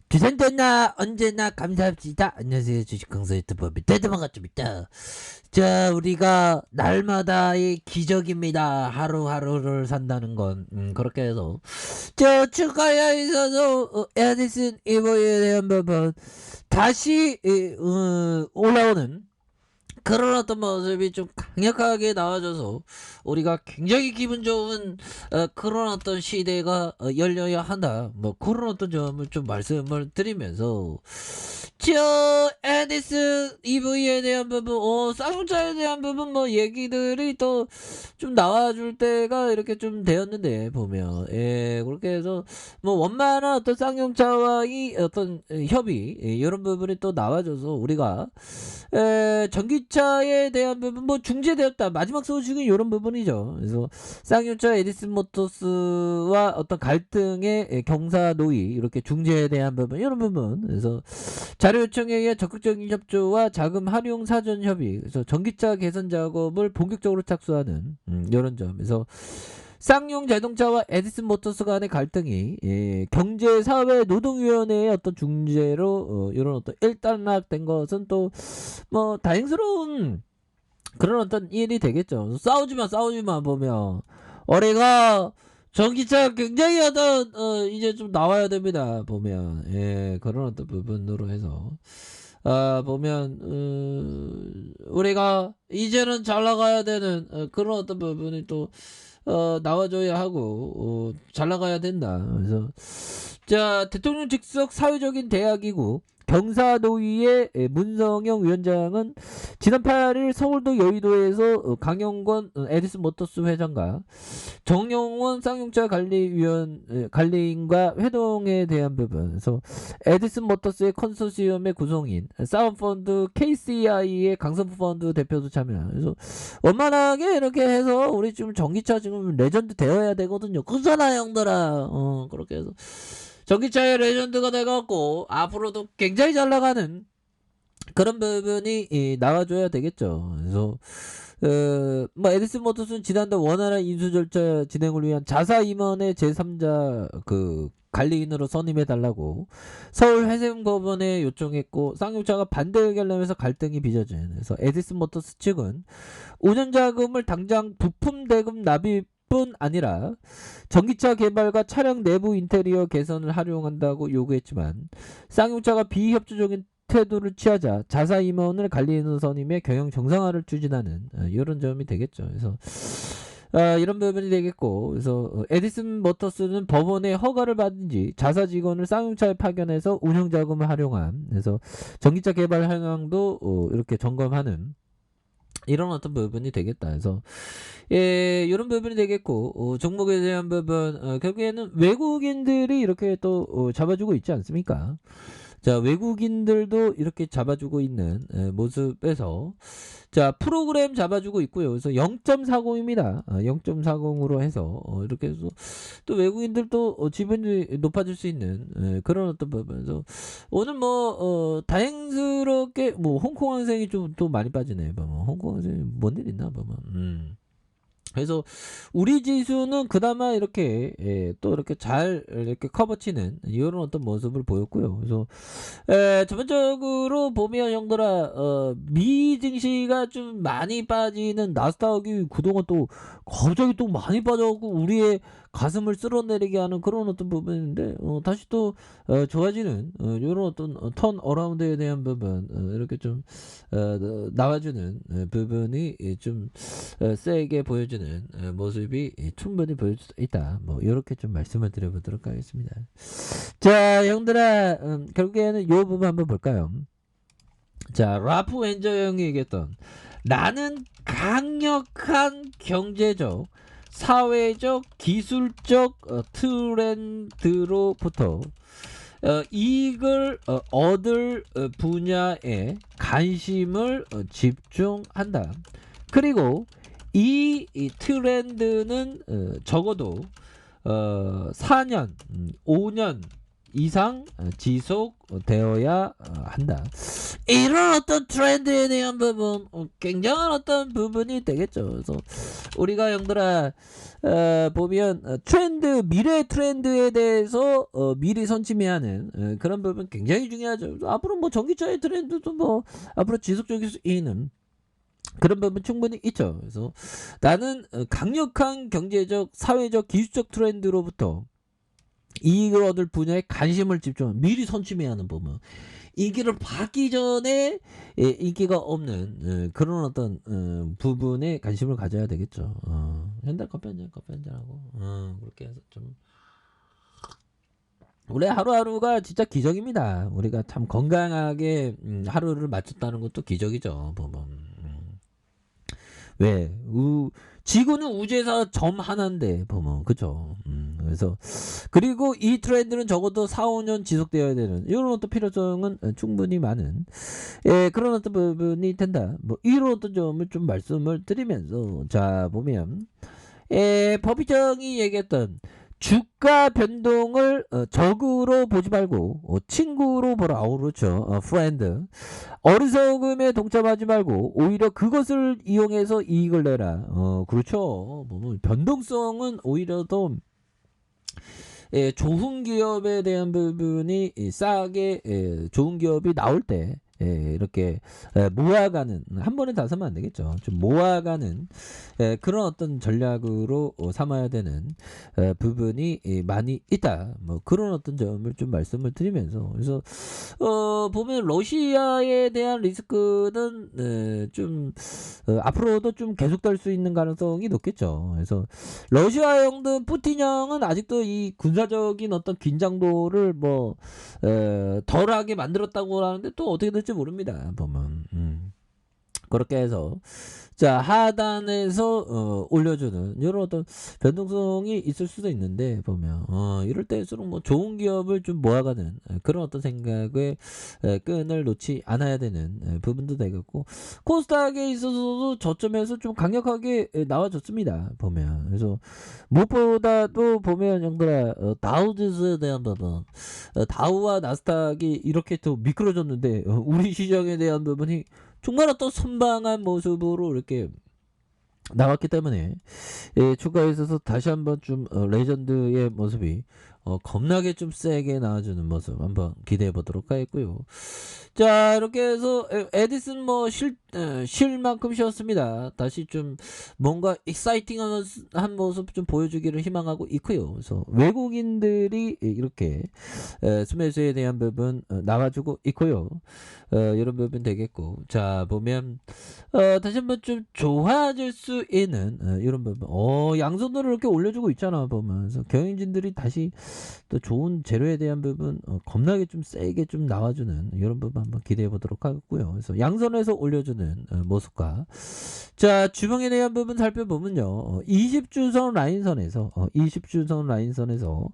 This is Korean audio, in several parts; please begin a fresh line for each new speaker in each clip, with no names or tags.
주선전나 언제나 감사합니다. 안녕하세요. 주식강사 유튜버 밑에도 반갑습니다. 자, 우리가 날마다의 기적입니다. 하루하루를 산다는 건 그렇게 해서 추가에 있어서 에디슨 이보에 대한 부분 다시 올라오는 그런 어떤 모습이 좀 강력하게 나와줘서 우리가 굉장히 기분 좋은 그런 어떤 시대가 열려야 한다. 뭐 그런 어떤 점을 좀 말씀을 드리면서 저 에디슨 EV에 대한 부분, 쌍용차에 대한 부분 뭐 얘기들이 또 좀 나와줄 때가 이렇게 좀 되었는데 보면 그렇게 해서 뭐 원만한 어떤 쌍용차와의 어떤 협의 이런 부분이 또 나와줘서 우리가 전기차에 대한 부분 뭐 중재되었다 마지막 소식은 이런 부분이죠. 그래서 쌍용차 에디슨 모터스와 어떤 갈등의 경사 노위 이렇게 중재에 대한 부분 이런 부분 그래서 자료 요청에 의해 적극적인 협조와 자금 활용 사전 협의 그래서 전기차 개선 작업을 본격적으로 착수하는 이런 점 그래서 쌍용 자동차와 에디슨 모터스 간의 갈등이 경제 사회 노동위원회의 어떤 중재로 이런 어떤 일단락된 것은 또 뭐 다행스러운 그런 어떤 일이 되겠죠. 싸우지마 보면 올해가 전기차 굉장히 어떤 이제 좀 나와야 됩니다. 보면 그런 어떤 부분으로 해서 보면 우리가 이제는 잘 나가야 되는 그런 어떤 부분이 또 나와줘야 하고 잘 나가야 된다. 그래서 자 대통령 직속 사회적인 대화기구 경사노위의 문성영 위원장은 지난 8일 서울도 여의도에서 강영권 에디슨 모터스 회장과 정영원 쌍용차 관리인과 회동에 대한 부분 그래서 에디슨 모터스의 컨소시엄의 구성인 사운펀드 KCI의 강선펀드 대표도 참여한 그래서 원만하게 이렇게 해서 우리 지금 전기차 지금 레전드 되어야 되거든요. 그잖아 형들아. 그렇게 해서 전기차의 레전드가 돼갖고 앞으로도 굉장히 잘 나가는 그런 부분이 나와줘야 되겠죠. 그래서 뭐 에디슨 모터스는 지난달 원활한 인수 절차 진행을 위한 자사 임원의 제3자 그 관리인으로 선임해달라고 서울 해상법원에 요청했고 쌍용차가 반대 의견을 내면서 갈등이 빚어진 그래서 에디슨 모터스 측은 운영자금을 당장 부품 대금 납입 뿐 아니라 전기차 개발과 차량 내부 인테리어 개선을 활용한다고 요구했지만 쌍용차가 비협조적인 태도를 취하자 자사 임원을 관리인으로 선임해 경영 정상화를 추진하는 이런 점이 되겠죠. 그래서 이런 부분이 되겠고 그래서 에디슨 모터스는 법원의 허가를 받은 뒤 자사 직원을 쌍용차에 파견해서 운영 자금을 활용한 그래서 전기차 개발 향황도 이렇게 점검하는 이런 어떤 부분이 되겠다. 그래서 이런 부분이 되겠고 종목에 대한 부분 결국에는 외국인들이 이렇게 또 잡아주고 있지 않습니까? 자 외국인들도 이렇게 잡아주고 있는 모습에서 자 프로그램 잡아주고 있고요. 그래서 0.40입니다. 0.40으로 해서 이렇게 해서 또 외국인들도 지분이 높아질 수 있는 그런 어떤 부분에서 오늘 뭐 다행스럽게 뭐 홍콩 항생이 좀 또 많이 빠지네. 뭐 홍콩 항생이 뭔 일 있나 보면. 그래서 우리 지수는 그나마 이렇게 또 이렇게 잘 이렇게 커버치는 이런 어떤 모습을 보였고요. 그래서 전반적으로 보면 형들아 미 증시가 좀 많이 빠지는 나스닥이 그동안 또 갑자기 또 많이 빠져갖고 우리의 가슴을 쓸어내리게 하는 그런 어떤 부분인데 다시 또 좋아지는 이런 어떤 턴 어라운드에 대한 부분 이렇게 좀 나와주는 부분이 좀 세게 보여주는 모습이 충분히 보여줄 수 있다. 뭐 이렇게 좀 말씀을 드려보도록 하겠습니다. 자, 형들아, 결국에는 이 부분 한번 볼까요? 자, 라프 웬저 형이 얘기했던 나는 강력한 경제적, 사회적, 기술적 트렌드로부터 이익을 얻을 분야에 관심을 집중한다. 그리고 이 트렌드는 적어도 4년, 5년 이상 지속되어야 한다. 이런 어떤 트렌드에 대한 부분, 굉장한 어떤 부분이 되겠죠. 그래서 우리가 형들아 보면 미래 트렌드에 대해서 미리 선침해하는 그런 부분 굉장히 중요하죠. 앞으로 뭐 전기차의 트렌드도 뭐 앞으로 지속적일 수 있는 그런 부분 충분히 있죠. 그래서 나는 강력한 경제적, 사회적, 기술적 트렌드로부터 이익을 얻을 분야에 관심을 집중, 미리 선침해야 하는 부분. 인기를 받기 전에 인기가 없는 그런 어떤 부분에 관심을 가져야 되겠죠. 현대 커피 한잔 하고 그렇게 해서 좀 우리 하루하루가 진짜 기적입니다. 우리가 참 건강하게 하루를 맞췄다는 것도 기적이죠. 보면. 왜? 지구는 우주에서 점 하나인데 보면 그죠. 그래서 그리고 이 트렌드는 적어도 4, 5년 지속되어야 되는 이런 어떤 필요성은 충분히 많은 그런 어떤 부분이 된다. 뭐 이런 어떤 점을 좀 말씀을 드리면서 자 보면 법의정이 얘기했던 주가 변동을 적으로 보지 말고 친구로 보라. 그렇죠. 프렌드. 어리석음에 동참하지 말고 오히려 그것을 이용해서 이익을 내라. 그렇죠. 뭐 변동성은 오히려 더 좋은 기업에 대한 부분이 싸게 좋은 기업이 나올 때 이렇게 모아가는, 한 번에 다 사면 안 되겠죠. 좀 모아가는 그런 어떤 전략으로 삼아야 되는 부분이 많이 있다. 뭐 그런 어떤 점을 좀 말씀을 드리면서 그래서 보면 러시아에 대한 리스크는 좀 앞으로도 좀 계속될 수 있는 가능성이 높겠죠. 그래서 러시아 형든 푸틴 형은 아직도 이 군사적인 어떤 긴장도를 뭐 덜하게 만들었다고 하는데 또 어떻게 될지 모릅니다. 보면 그렇게 해서 자 하단에서 올려주는 이런 어떤 변동성이 있을 수도 있는데 보면 이럴 때일수록 뭐 좋은 기업을 좀 모아가는 그런 어떤 생각에 끈을 놓지 않아야 되는 부분도 되겠고 코스닥에 있어서도 저점에서 좀 강력하게 나와줬습니다. 보면 그래서 무엇보다도 보면 형들아 다우지수에 대한 부분 다우와 나스닥이 이렇게 또 미끄러졌는데 우리 시장에 대한 부분이 정말 어떤 선방한 모습으로 이렇게 나왔기 때문에 추가에 있어서 다시 한번 좀 레전드의 모습이 겁나게 좀 세게 나와주는 모습 한번 기대해 보도록 하겠고요. 자 이렇게 해서 에디슨 뭐 쉴 만큼 쉬었습니다. 다시 좀 뭔가 익사이팅한 모습 좀 보여주기를 희망하고 있고요. 그래서 외국인들이 이렇게 스매스에 대한 부분 나와주고 있고요. 이런 부분 되겠고 자 보면 다시 한번 좀 좋아질 수 있는 이런 부분 양손으로 이렇게 올려주고 있잖아 보면서 경영진들이 다시 또 좋은 재료에 대한 부분 겁나게 좀 세게 좀 나와주는 이런 부분 한번 기대해 보도록 하고요. 그래서 양손에서 올려주는 모습과 자 주봉에 대한 부분 살펴보면요 20주선 라인선에서 20주선 라인선에서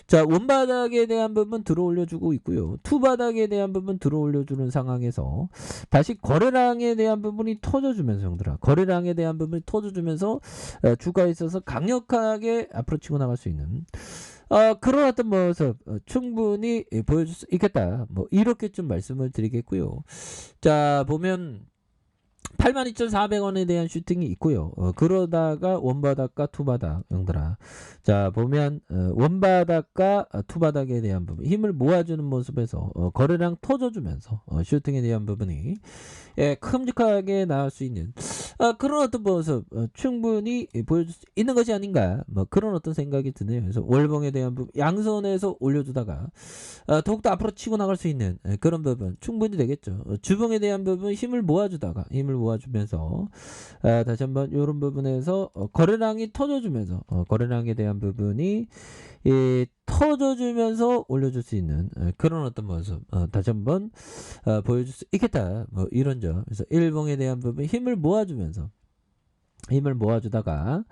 자 원바닥에 대한 부분 들어 올려주고 있고요. 투바닥에 대한 부분 들어 올려주는 상황에서 다시 거래량에 대한 부분이 터져주면서 형들아 거래량에 대한 부분이 터져주면서 주가에 있어서 강력하게 앞으로 치고 나갈 수 있는 그런 어떤 모습 충분히 보여줄 수 있겠다. 뭐 이렇게 좀 말씀을 드리겠고요. 자 보면 82,400원에 대한 슈팅이 있고요. 그러다가 원바닥과 투바닥 형들아 자 보면 원바닥과 투바닥에 대한 부분 힘을 모아주는 모습에서 거래량 터져주면서 슈팅에 대한 부분이 큼직하게 나올 수 있는 그런 어떤 모습 충분히 보여줄 수 있는 것이 아닌가 뭐 그런 어떤 생각이 드네요. 그래서 월봉에 대한 부분 양손에서 올려주다가 더욱더 앞으로 치고 나갈 수 있는 그런 부분 충분히 되겠죠. 주봉에 대한 부분 힘을 모아주다가 힘을 모아주면서 다시 한번 이런 부분에서 거래량이 터져주면서 거래량에 대한 부분이 터져주면서 올려줄 수 있는 그런 어떤 모습 다시 한번 보여줄 수 있겠다 뭐 이런 점. 그래서 일봉에 대한 부분 힘을 모아주면서 힘을 모아주다가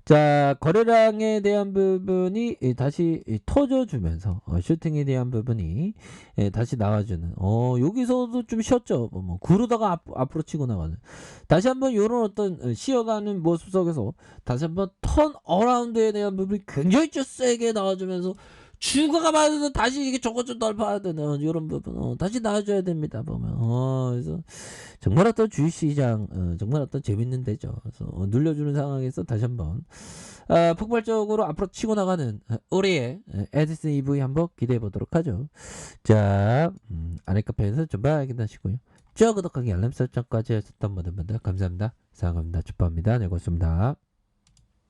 자 거래량에 대한 부분이 다시 터져주면서 슈팅에 대한 부분이 다시 나와주는 여기서도 좀 쉬었죠. 뭐 그러다가 앞으로 치고 나가는 다시 한번 이런 어떤 쉬어가는 모습 속에서 다시 한번 턴 어라운드에 대한 부분이 굉장히 좀 세게 나와주면서 주가가 많아서 다시 이게 저것 좀 넓어야 되는 이런 부분 다시 나와줘야 됩니다 보면 그래서 정말 어떤 주식시장 정말 어떤 재밌는 데죠. 그래서 눌려주는 상황에서 다시 한번 폭발적으로 앞으로 치고 나가는 우리의 에디슨 EV 한번 기대해 보도록 하죠. 자 아랫카페에서 좀 봐야겠다 하시고요. 저 구독하기 알람 설정까지 하셨던 모든 분들 감사합니다. 사랑합니다. 축복합니다. 네 고맙습니다.